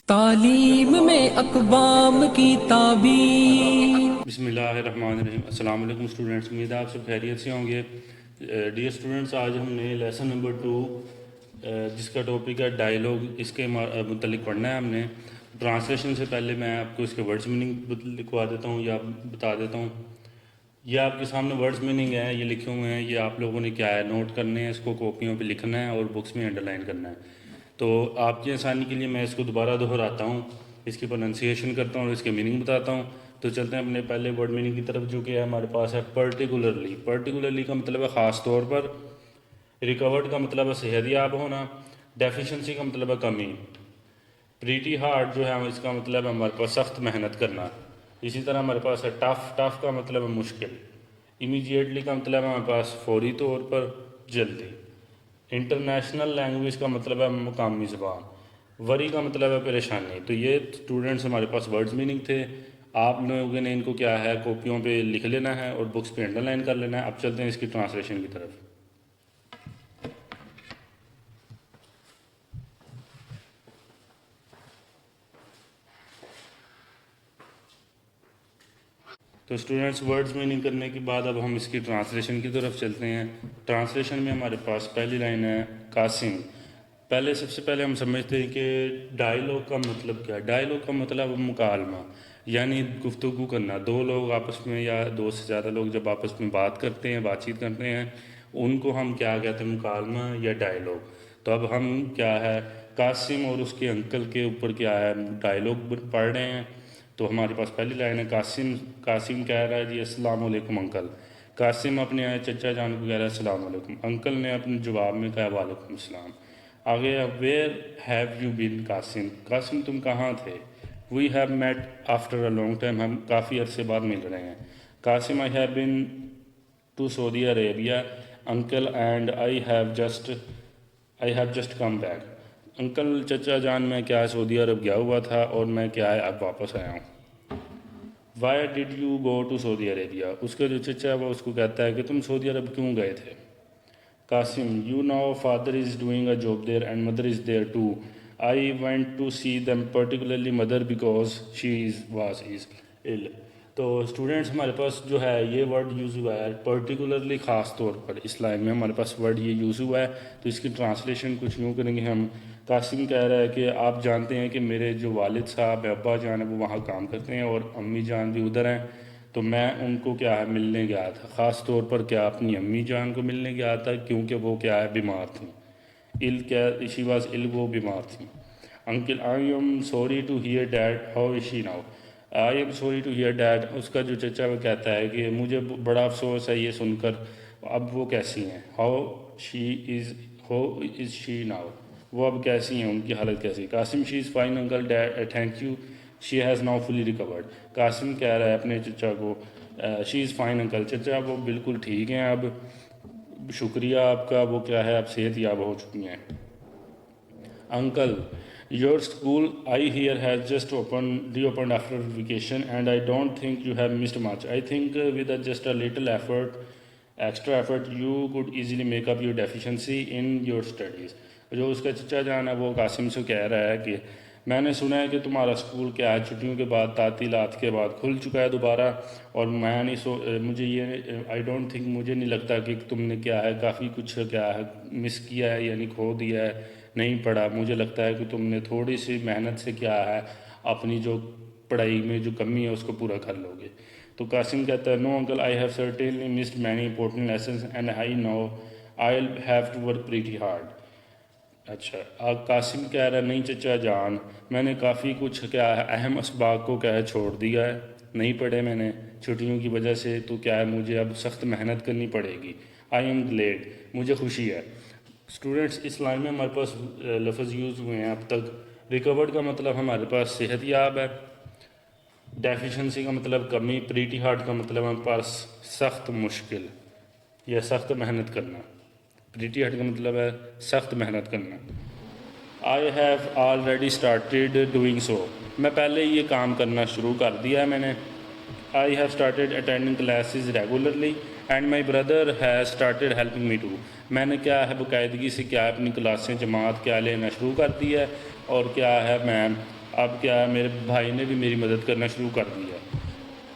تعلیم میں اقوام کی تعبیر۔ بسم اللہ الرحمن الرحیم۔ السلام علیکم اسٹوڈنٹس، امید ہے آپ سب خیریت سے ہوں گے۔ ڈیئر اسٹوڈنٹس، آج ہم نے لیسن نمبر 2 جس کا ٹاپک ہے ڈائیلاگ، اس کے متعلق پڑھنا ہے ہم نے۔ ٹرانسلیشن سے پہلے میں آپ کو اس کے ورڈز میننگ لکھوا دیتا ہوں یا بتا دیتا ہوں۔ یہ آپ کے سامنے ورڈز میننگ ہے، یہ لکھے ہوئے ہیں، یہ آپ لوگوں نے کیا ہے نوٹ کرنے ہیں، اس کو کاپیوں پہ لکھنا ہے اور بکس میں انڈر لائن کرنا ہے۔ تو آپ کی آسانی کے لیے میں اس کو دوبارہ دہراتا ہوں، اس کی پروننسیشن کرتا ہوں اور اس کے میننگ بتاتا ہوں۔ تو چلتے ہیں اپنے پہلے ورڈ میننگ کی طرف، جو کہ ہمارے پاس ہے پرٹیکولرلی۔ پرٹیکولرلی کا مطلب ہے خاص طور پر، ریکورڈ کا مطلب ہے صحت یاب ہونا، ڈیفیشنسی کا مطلب ہے کمی، پریٹی ہارڈ جو ہے اس کا مطلب ہے ہمارے پاس سخت محنت کرنا۔ اسی طرح ہمارے پاس ہے ٹف، ٹف کا مطلب ہے مشکل۔ امیجیٹلی کا مطلب ہے ہمارے پاس فوری طور پر، جلدی۔ انٹرنیشنل لینگویج کا مطلب ہے مقامی زبان۔ وری کا مطلب ہے پریشانی۔ تو یہ اسٹوڈنٹس ہمارے پاس ورڈز میننگ تھے، آپ لوگوں نے ان کو کیا ہے کاپیوں پہ لکھ لینا ہے اور بکس پہ انڈر لائن کر لینا ہے۔ اب چلتے ہیں اس کی ٹرانسلیشن کی طرف۔ تو اسٹوڈنٹس، ورڈز میننگ کرنے کے بعد اب ہم اس کی ٹرانسلیشن کی طرف چلتے ہیں۔ ٹرانسلیشن میں ہمارے پاس پہلی لائن ہے قاسم۔ سب سے پہلے ہم سمجھتے ہیں کہ ڈائیلاگ کا مطلب کیا ہے۔ ڈائیلاگ کا مطلب مکالمہ، یعنی گفتگو کرنا۔ دو لوگ آپس میں یا دو سے زیادہ لوگ جب آپس میں بات کرتے ہیں، بات چیت کرتے ہیں، ان کو ہم کیا کہتے ہیں، مکالمہ یا ڈائیلاگ۔ تو اب ہم کیا ہے قاسم اور اس کے انکل کے اوپر کیا ہے ڈائیلاگ پڑھ رہے ہیں۔ تو ہمارے پاس پہلی لائن ہے قاسم کہہ رہا ہے جی السلام علیکم انکل۔ قاسم اپنے چچا جان کو کہہ رہا ہے السلام علیکم۔ انکل نے اپنے جواب میں کہا وعلیکم السلام۔ آگے where have you been Qasim, Qasim تم کہاں تھے۔ We have met after a long time, ہم کافی عرصے بعد مل رہے ہیں۔ Qasim I have been to Saudi Arabia uncle and I have just come back. Uncle چچا جان میں کیا ہے سعودی عرب گیا ہوا تھا اور میں کیا ہے اب واپس آیا ہوں۔ Why did you go to Saudi Arabia, اس کا جو چچا ہے وہ اس کو کہتا ہے کہ تم سعودی عرب کیوں گئے تھے۔ Qasim you know father is doing a job there and mother is there too, I went to see them particularly mother because she was ill۔ تو اسٹوڈنٹس ہمارے پاس جو ہے یہ ورڈ یوز ہوا ہے پرٹیکولرلی، خاص طور پر۔ اس لائن میں ہمارے پاس ورڈ یہ یوز ہوا ہے، تو اس کی ٹرانسلیشن کچھ یوں کریں گے ہم۔ قاسم کہہ رہا ہے کہ آپ جانتے ہیں کہ میرے جو والد صاحب ابا جان ہیں وہ وہاں کام کرتے ہیں اور امی جان بھی ادھر ہیں، تو میں ان کو کیا ہے ملنے گیا تھا، خاص طور پر کیا اپنی امی جان کو ملنے گیا تھا کیونکہ وہ کیا ہے بیمار تھیں۔ شی واز ill، وہ بیمار تھیں۔ Uncle I am sorry to hear dad, how is she now. I am sorry to hear dad, اس کا جو چچا وہ کہتا ہے کہ مجھے بڑا افسوس ہے یہ سن کر، اب وہ کیسی ہیں۔ ہاؤ از شی ناؤ، وہ اب کیسی ہیں، ان کی حالت کیسی۔ Qasim she is fine uncle thank you, she has now fully recovered. Qasim کہہ رہا ہے اپنے چچا کو شی از فائن انکل، چچا وہ بالکل ٹھیک ہیں اب، شکریہ آپ کا، وہ کیا ہے اب صحت یاب ہو چکی ہیں۔ Uncle your school I hear has just reopened after vacation and I don't think you have missed much, I think with just a little extra effort you could easily make up your deficiency in your studies. جو اس کا چچا جان ہے وہ قاسم سے کہہ رہا ہے کہ میں نے سنا ہے کہ تمہارا اسکول کیا ہے چھٹیوں کے بعد، تعطیلات کے بعد کھل چکا ہے دوبارہ، اور میں نہیں مجھے یہ آئی ڈونٹ تھنک، مجھے نہیں لگتا کہ تم نے کیا ہے کافی کچھ کیا ہے مس کیا ہے، یعنی کھو دیا ہے، نہیں پڑھا۔ مجھے لگتا ہے کہ تم نے تھوڑی سی محنت سے کیا ہے اپنی جو پڑھائی میں جو کمی ہے اس کو پورا کر لو گے۔ تو قاسم کہتا ہے no uncle I have certainly missed many important lessons and I know I will have to work pretty hard. اچھا، قاسم کہہ رہا ہے نہیں چچا جان، میں نے کافی کچھ کیا ہے اہم اسباق کو کیا ہے چھوڑ دیا ہے، نہیں پڑھے میں نے چھٹیوں کی وجہ سے، تو کیا ہے مجھے اب سخت محنت کرنی پڑے گی۔ آئی ایم گلیڈ، مجھے خوشی ہے۔ اسٹوڈنٹس اس لائن میں ہمارے پاس لفظ یوز ہوئے ہیں اب تک۔ ریکورڈ کا مطلب ہمارے پاس صحت یاب ہے، ڈیفیشنسی کا مطلب کمی، پریٹی ہارڈ کا مطلب ہمارے پاس سخت مشکل یا سخت محنت کرنا۔ پریٹی ہارڈ کا مطلب ہے سخت محنت کرنا۔ I have already started doing so, میں پہلے یہ کام کرنا شروع کر دیا ہے میں نے۔ I have started attending classes regularly and my brother has started helping me too, میں نے کیا ہے باقاعدگی سے کیا ہے اپنی کلاسیں جماعت کیا لینا شروع کر دی ہے، اور کیا ہے میں اب کیا ہے میرے بھائی نے بھی میری مدد کرنا شروع کر دی ہے.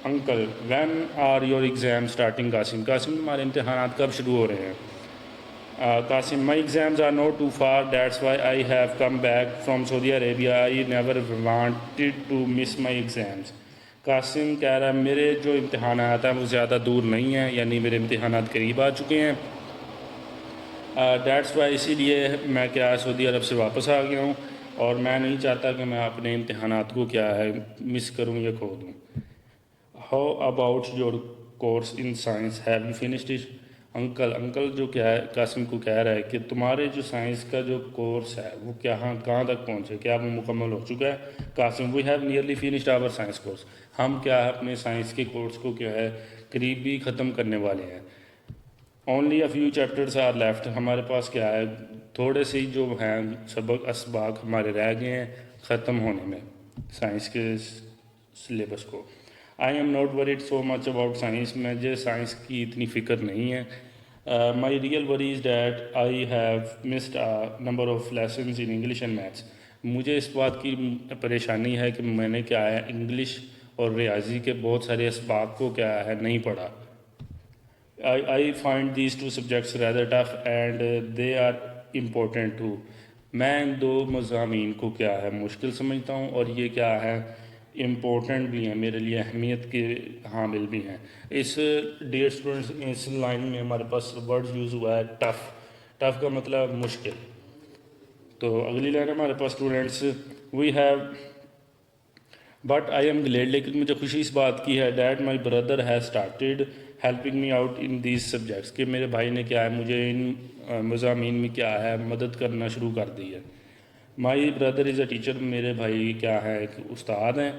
Uncle when are your exam starting? Qasim ہمارے امتحانات کب شروع ہو رہے ہیں؟ Qasim my exams are not too far that's why I have come back from Saudi Arabia I never wanted to miss my exams. Qasim کہہ رہا ہے میرے جو امتحانات ہیں وہ زیادہ دور نہیں ہیں، یعنی میرے امتحانات قریب آ چکے ہیں. دیٹس وائی اسی لیے میں کیا سعودی عرب سے واپس آ گیا ہوں، اور میں نہیں چاہتا کہ میں اپنے امتحانات کو کیا ہے مس کروں یا کھو دوں. How about your course in science have you finished it? Uncle جو کیا ہے قاسم کو کہہ رہا ہے کہ تمہارے جو سائنس کا جو کورس ہے وہ کہاں تک پہنچے، کیا وہ مکمل ہو چکا ہے؟ Qasim we have nearly finished our science course. ہم کیا ہے اپنے سائنس کے کورس کو کیا ہے قریب بھی ختم کرنے والے ہیں. Only a few chapters are left. ہمارے پاس کیا ہے تھوڑے سے جو ہیں اسباق ہمارے رہ گئے ہیں ختم ہونے میں سائنس کے سلیبس کو. I am not word so much about science. مجھے سائنس کی اتنی فکر نہیں ہے. مائی ریئل وری is that I have missed number of lessons in English and maths. مجھے اس بات کی پریشانی ہے کہ میں نے کیا ہے انگلش اور ریاضی کے بہت سارے اسباق کو کیا ہے نہیں پڑھا. I find these two subjects rather tough and they are important too. میں ان دو مضامین کو کیا ہے مشکل سمجھتا ہوں اور یہ کیا ہے امپورٹنٹ بھی ہیں، میرے لیے اہمیت کے حامل بھی ہیں. اس ڈیئر اسٹوڈنٹس اس لائن میں ہمارے پاس ورڈ یوز ہوا ہے ٹف. ٹف کا مطلب مشکل. تو اگلی لائن ہمارے پاس students we have but I am glad, لیکن مجھے خوشی اس بات کی ہے that my brother has started helping me out in these subjects, کہ میرے بھائی نے کیا ہے مجھے ان مضامین میں کیا ہے مدد کرنا شروع کر دی ہے. My brother is a teacher, میرے بھائی کیا ہے ایک استاد ہیں.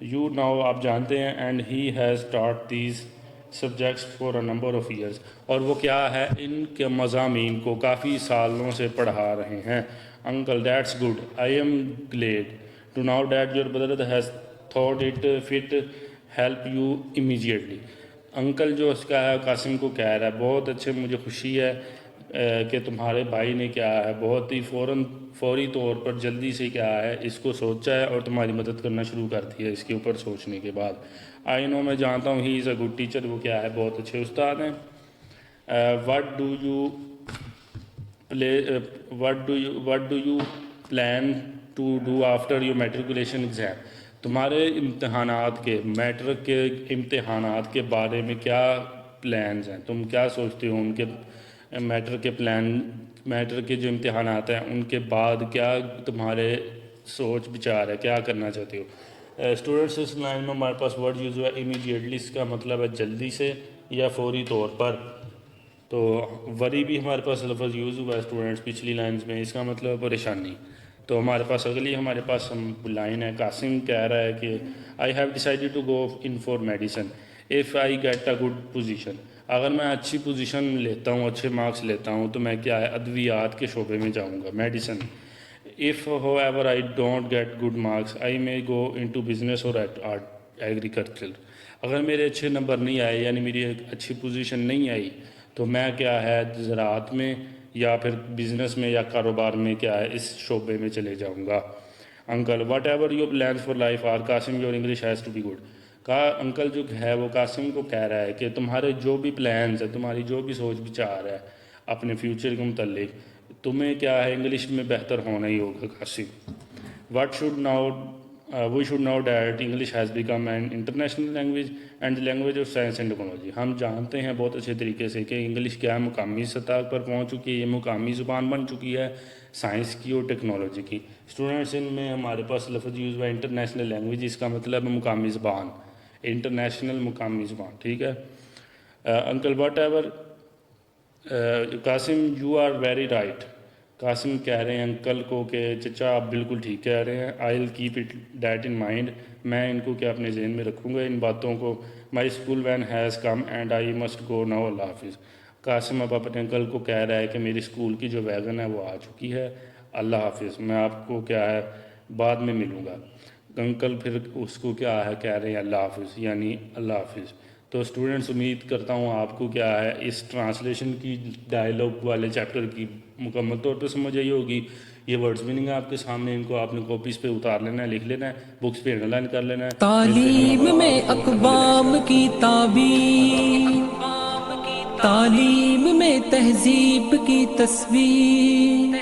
یو ناؤ آپ جانتے ہیں and he has taught these subjects for a number of years, اور وہ کیا ہے ان کے مضامین کو کافی سالوں سے پڑھا رہے ہیں. Uncle that's good, I am glad to know that your brother has thought it fit help you immediately. انکل جو اس کا ہے قاسم کو کہہ رہا ہے بہت اچھے، مجھے خوشی ہے کہ تمہارے بھائی نے کیا ہے بہت ہی فوری طور پر جلدی سے کیا ہے اس کو سوچا ہے اور تمہاری مدد کرنا شروع کر دی ہے اس کے اوپر سوچنے کے بعد. آئی نو میں جانتا ہوں ہی از اے گڈ ٹیچر، وہ کیا ہے بہت اچھے استاد ہیں. What do you plan to do after your matriculation exam? تمہارے امتحانات کے میٹرک کے امتحانات کے بارے میں کیا پلانز ہیں، تم کیا سوچتے ہو ان کے میٹرک کے جو امتحانات ہیں ان کے بعد کیا تمہارے سوچ بچار ہے، کیا کرنا چاہتے ہو؟ اسٹوڈنٹس اس لائن میں ہمارے پاس ورڈ یوز ہوا ہے امیڈیٹلی، اس کا مطلب ہے جلدی سے یا فوری طور پر. تو وری بھی ہمارے پاس لفظ یوز ہوا ہے اسٹوڈنٹس پچھلی لائنز میں، اس کا مطلب پریشانی. تو ہمارے پاس اگلی ہمارے پاس لائن ہے قاسم کہہ رہا ہے کہ I have decided to go in for medicine if I get a good position. اگر میں اچھی پوزیشن لیتا ہوں، اچھے مارکس لیتا ہوں تو میں کیا ہے ادویات کے شعبے میں جاؤں گا، medicine. If however I don't get good marks I may go into business or agriculture. اگر میرے اچھے نمبر نہیں آئے یعنی میری ایک اچھی پوزیشن نہیں آئی تو میں کیا ہے زراعت میں یا پھر بزنس میں یا کاروبار میں کیا ہے اس شعبے میں چلے جاؤں گا. Uncle whatever your plans for life are Qasim your English has to be good. Uncle جو ہے وہ قاسم کو کہہ رہا ہے کہ تمہارے جو بھی پلانز ہیں، تمہاری جو بھی سوچ بچار ہے اپنے فیوچر کے متعلق، تمہیں کیا ہے انگلش میں بہتر ہونا ہی ہوگا Qasim. We should know that English has become an international language and language of science and technology. ہم جانتے ہیں بہت اچھے طریقے سے کہ انگلش کیا مقامی سطح پر پہنچ چکی ہے، یہ مقامی زبان بن چکی ہے سائنس کی اور ٹیکنالوجی کی. اسٹوڈنٹس ان میں ہمارے پاس لفظ یوز ہوا ہے انٹرنیشنل لینگویج، اس کا مطلب مقامی زبان، انٹرنیشنل مقامی زبان، ٹھیک ہے. Uncle whatever Qasim you are very right. Qasim کہہ رہے ہیں انکل کو کہ چچا آپ بالکل ٹھیک کہہ رہے ہیں. I will keep it that in mind, میں ان کو کیا اپنے ذہن میں رکھوں گا ان باتوں کو. My school van has come and I must go now, اللہ حافظ. قاسم اب اپنے انکل کو کہہ رہا ہے کہ میری اسکول کی جو ویگن ہے وہ آ چکی ہے، اللہ حافظ، میں آپ کو کیا ہے بعد میں ملوں گا. انکل پھر اس کو کیا ہے کہہ رہے ہیں اللہ حافظ، یعنی اللہ حافظ. تو اسٹوڈنٹس امید کرتا ہوں آپ کو کیا ہے اس ٹرانسلیشن کی ڈائلاگ والے چیپٹر کی مکمل طور پہ سمجھ آئی ہوگی. یہ ورڈز میننگ ہے آپ کے سامنے، ان کو آپ نے کاپیز پہ اتار لینا ہے، لکھ لینا ہے، بکس پہ انڈر لائن کر لینا ہے. تعلیم میں اقوام کی تعبیر، تعلیم میں تہذیب کی تصویر،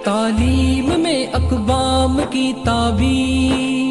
تعلیم میں اقوام کی تعبیر،